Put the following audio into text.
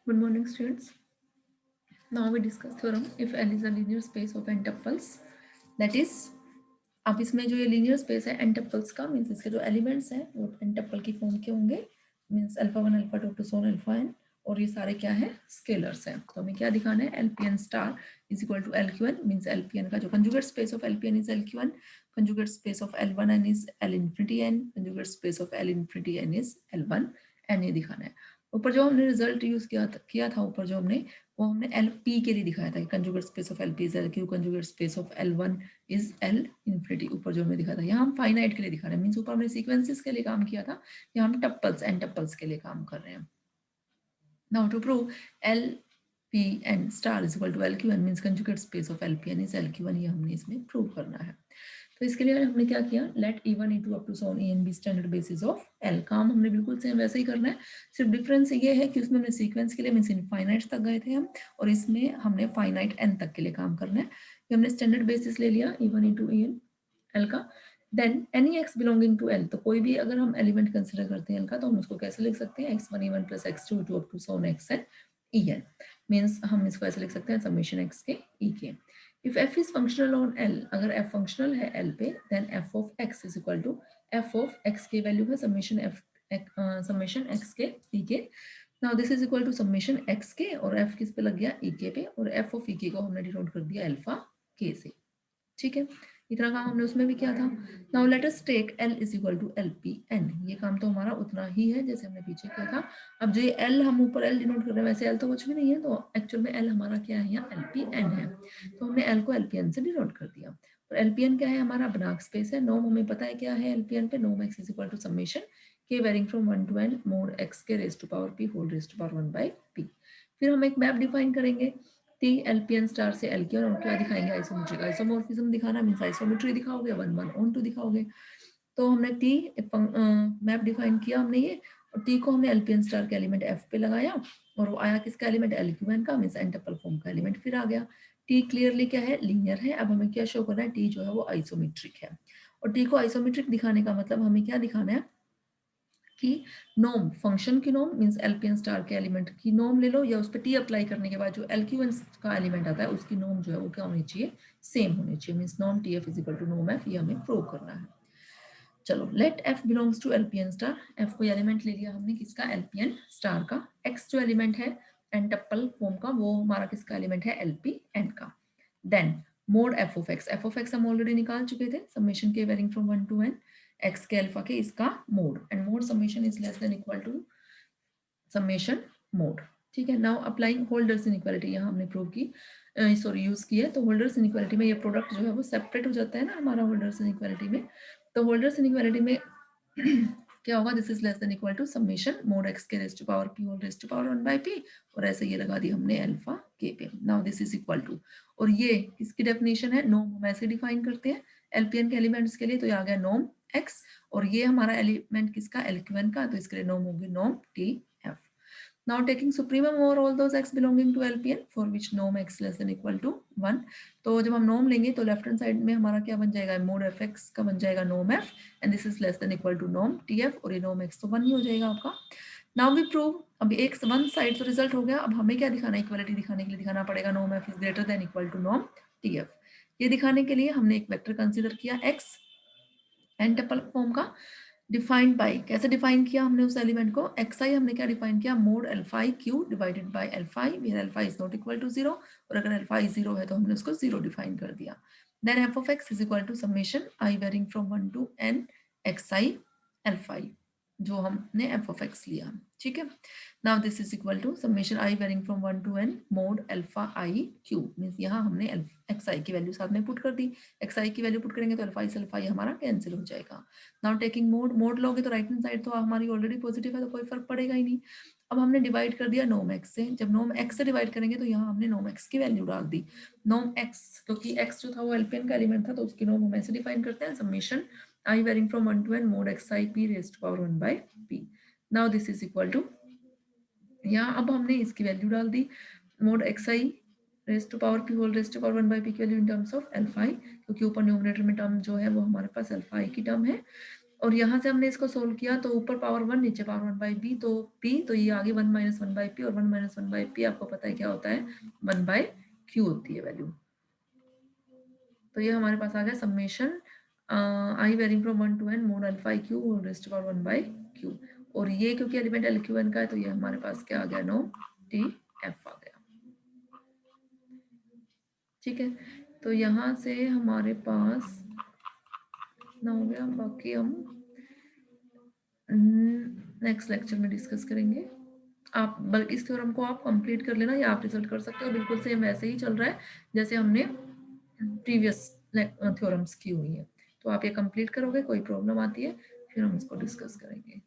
Good morning, students. Now we discuss theorem if L is a linear space of n tuples, that is अब इसमें जो ये linear space है n tuples का means इसके जो एलिमेंट्स हैं वो n टपल की फॉर्म के होंगे means alpha 1 alpha 2 to so on alpha n और ये सारे क्या है स्केलर्स हैं। तो हमें क्या दिखाना है LPN star is equal to LQN means LPN का जो conjugate space of LPN is LQN, conjugate space of L1n is L infinity n, conjugate space of L infinity n is L1 n ये दिखाना है। ऊपर जो हमने result use किया था ऊपर जो हमने वो हमने LP के लिए दिखाया था कि conjugate space of LP is LQ, conjugate space of L1 is L infinity ऊपर जो हमने दिखा था। यहाँ हम फाइनाइट के लिए दिखा रहे हैं मींस ऊपर हमने सीक्वेंसेस के लिए काम किया था, यहाँ हम टप्पल्स एंड टप्पल्स के लिए काम कर रहे हैं। Now to prove LPN star is equal to LQN means conjugate space of LPN is LQ1, ये हमने इसमें प्रूव करना है। तो इसके लिए हमने क्या किया, let E1 E2 up to so on En be standard basis of L। काम हमने बिल्कुल सेम वैसे ही करना है, सिर्फ डिफरेंस ये है कि उसमें हमने सीक्वेंस के लिए मींस इनफाइनाइट तक गए थे हम और इसमें हमने फाइनाइट n तक के लिए काम करना है। ये हमने स्टैंडर्ड बेसिस ले लिया E1 E2 En L का। Then any x belonging to L, तो कोई भी अगर हम एलिमेंट कंसिडर करते हैं L का तो हम उसको कैसे लिख सकते हैं x1 E1 plus x2 E2 up to so on xn En means हम इसको ऐसे लिख सकते हैं समेशन x के e के। If f is functional on L, अगर f फंक्शनल है L पे then f of x is equal to f of x की वैल्यू है समेशन x के e के। Now this is equal to summation x के और f किस पे लग गया e के पे और f ऑफ e के को हमने डिनोट कर दिया अल्फा k से। ठीक है, इतना काम हमने उसमें भी किया था। Now let us take L is equal to LPN, ये काम तो हमारा उतना ही है जैसे हमने पीछे किया था। अब जो ये L हम ऊपर L डिनोट कर रहे हैं वैसे L तो कुछ भी नहीं है, तो एक्चुअल में L हमारा क्या है यहाँ LPN है, तो हमने L को LPN से डिनोट कर दिया। और LPN क्या है हमारा बनाक स्पेस है। नॉर्म हमें पता है क्या है LPN पे, norm x is equal to summation k varying from 1 to n mod x के raise to power p whole raise to power 1 by p। फिर हम एक मैप डिफाइन करेंगे टी LPN स्टार से LQ और क्या दिखाएंगे आइसोमेट्रिक, आइसोमॉर्फिज्म दिखाना मींस आइसोमेट्री दिखाओगे 1 1 on 2 दिखाओगे। तो हमने टी मैप डिफाइन किया हमने ये, और टी को हमने LPN स्टार के एलिमेंट F पे लगाया और वो आया किसका एलिमेंट LQN का मींस एन टपल फॉर्म का एलिमेंट फिर आ गया। टी क्लियरली क्या है लीनियर है। अब हमें क्या शो करना है टी जो है वो आइसोमेट्रिक है, और टी को आइसोमेट्रिक दिखाने का मतलब हमें क्या दिखाना है कि नॉर्म फंक्शन की नॉर्म मींस LPN स्टार के एलिमेंट की नॉर्म ले लो या उस पर टी अप्लाई करने के बाद जो LQN का एलिमेंट आता है उसकी नॉर्म जो है वो क्या होनी चाहिए सेम होनी चाहिए means norm TF is equal to norm F, ये हमें प्रूव करना है। चलो let F belongs to LPN star, F को एलिमेंट ले लिया हमने किसका LPN स्टार का। X जो एलिमेंट है एन टप्पल फॉर्म का वो हमारा किसका एलिमेंट है LPN का। Then mod f of x हम ऑलरेडी निकाल चुके थे समेशन के varying from 1 to n x के अल्फा के इसका mod and mod summation is less than equal to summation mod. ठीक है, नाउ अप्लाइंग होल्डर्स इनइक्वालिटी यहाँ हमने प्रूव की सॉरी यूज की है। तो होल्डर्स इनइक्वालिटी में ये प्रोडक्ट जो है वो सेपरेट हो जाता है ना हमारा होल्डर्स इनइक्वालिटी में। तो होल्डर्स इनइक्वालिटी में क्या होगा this is less than equal to summation mod x के raise to power p whole raise to power 1 by p और ऐसे ये लगा दी हमने अल्फा k पे। Now this is equal to, और ये किसकी डेफिनेशन है नॉर्म हम ऐसे डिफाइन करते हैं LPN के एलिमेंट्स के लिए, तो ये आ गया नॉर्म x और ये हमारा एलिमेंट किसका LQN का, तो इसके लिए नॉर्म होगी norm TF। Now taking supremum over all those x belonging to LPN for which norm x less than equal to 1, तो जब हम नॉर्म लेंगे तो लेफ्ट हैंड साइड में हमारा क्या बन जाएगा मोड fx का बन जाएगा norm f and this is less than equal to norm tf और ये नॉर्म x तो 1 ही हो जाएगा आपका। नाउ वी प्रूव, अब एक वन साइड तो रिजल्ट हो गया, अब हमें क्या दिखाना है इक्वालिटी दिखाने के लिए दिखाना पड़ेगा norm f is greater than equal to norm tf। ये दिखाने के लिए हमने एक वेक्टर कंसीडर किया x एन टपल फॉर्म का डिफाइंड बाय, कैसे डिफाइन किया हमने उस एलिमेंट को xi हमने क्या डिफाइन किया mod alpha i q divided by alpha i where alpha is not equal to 0 और अगर अल्फा i 0 है तो हमने उसको 0 डिफाइन कर दिया। Then f of x is equal to summation i varying from 1 to n xi अल्फा i जो हमने f of x लिया। ठीक है, now this is equal to summation i varying from 1 to n mod alpha i q means यहाँ हमने xi की value साथ में पुट कर दी, xi की वैल्यू पुट करेंगे तो अल्फा i से अल्फा i हमारा कैंसिल हो जाएगा। नाउ टेकिंग मोड लोगे तो राइट हैंड साइड तो हमारी ऑलरेडी पॉजिटिव है तो कोई फर्क पड़ेगा ही नहीं। अब हमने डिवाइड कर दिया नॉर्म x से, जब नॉर्म x से डिवाइड करेंगे तो यहाँ हमने नॉर्म x की वैल्यू डाल दी। नॉर्म x क्योंकि x जो था वो LPN का एलिमेंट था तो उसकी नॉर्म हम ऐसे डिफाइन करते हैं summation i varying from 1 to n mod xi p raised to power 1 by p। Now this is equal to, यहाँ अब हमने इसकी वैल्यू डाल दी mod xi raise to power p whole raise to power 1 by p की value in terms of alpha i, क्योंकि ऊपर numerator में टर्म जो है वो हमारे पास अल्फा i की टर्म है और यहाँ से हमने इसको सोल्व किया तो ऊपर पावर 1 नीचे पावर 1 बाई बी, तो पी तो ये आगे 1 माइनस 1 बाई पी, और 1 माइनस 1 बाई पी आपको पता है क्या होता है, 1 बाई क्यू होती है वैल्यू। तो ये हमारे पास आ गया summation i varying from 1 to n mod alpha i q और रेस्ट पावर 1 बाई क्यू, और ये क्योंकि एलिमेंट एल क्यू एन का है तो ये हमारे पास क्या आ गया, नो टी एफ आ गया। ठीक है, तो यहाँ से हमारे पास ना हो गया, बाकी हम नेक्स्ट लेक्चर में डिस्कस करेंगे। आप बल्कि इस थ्योरम को आप कंप्लीट कर लेना या आप रिजल्ट कर सकते हो, बिल्कुल सेम वैसे ही चल रहा है जैसे हमने प्रीवियस थ्योरम्स की हुई है। तो आप ये कंप्लीट करोगे, कोई प्रॉब्लम आती है फिर हम इसको डिस्कस करेंगे।